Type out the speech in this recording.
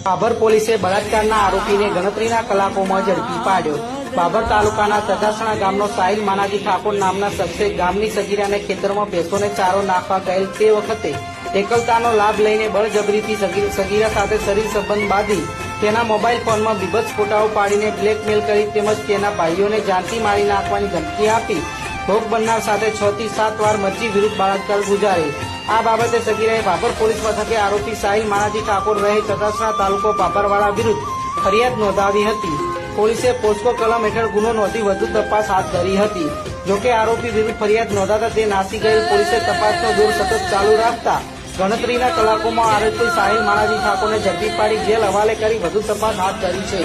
બાબર પોલીસે બળાત્કારના આરોપીને ગણતરીના કલાકોમાં ઝડપી પાડ્યો। બાબર તાલુકાના તજાસણા ગામનો સાહિલ માનાજી ઠાકોર નામના શખ્સે ગામની સગીરાને ખેતરમાં ભેંસોને ચારો નાખવા ગયેલ તે વખતે એકલતાનો લાભ લઈને બળજબરીથી સગીરા સાથે શરીર સંબંધ બાંધી તેના મોબાઈલ ફોનમાં બીભત્સ ફોટાઓ પાડીને બ્લેકમેલ કરી તેમજ તેના ભાઈઓને જાનથી મારી નાખવાની ધમકી આપી ભોગ બનનાર સાથે 6 થી 7 વાર મરજી વિરુદ્ધ બળાત્કાર ગુજારેલ। આ બાબતે સગીરાએ બાબર પોલીસ મથકે આરોપી સાહિલ માનાજી ઠાકોર રહે તજાસણા તાલુકો બાબરવાડા વિરુદ્ધ ફરિયાદ નોંધાવી હતી। પોલીસે પોસ્કો કલમ હેઠળ ગુનો નોંધી વધુ તપાસ હાથ ધરી હતી। જોકે આરોપી વિરુદ્ધ ફરિયાદ નોંધાતા તે નાસી ગયેલ પોલીસે તપાસનો દોર સતત ચાલુ રાખતા ગણતરીના કલાકોમાં આરોપી સાહિલ માનાજી ઠાકોરને ઝડપી પાડી જેલ હવાલે કરી વધુ તપાસ હાથ ધરી છે।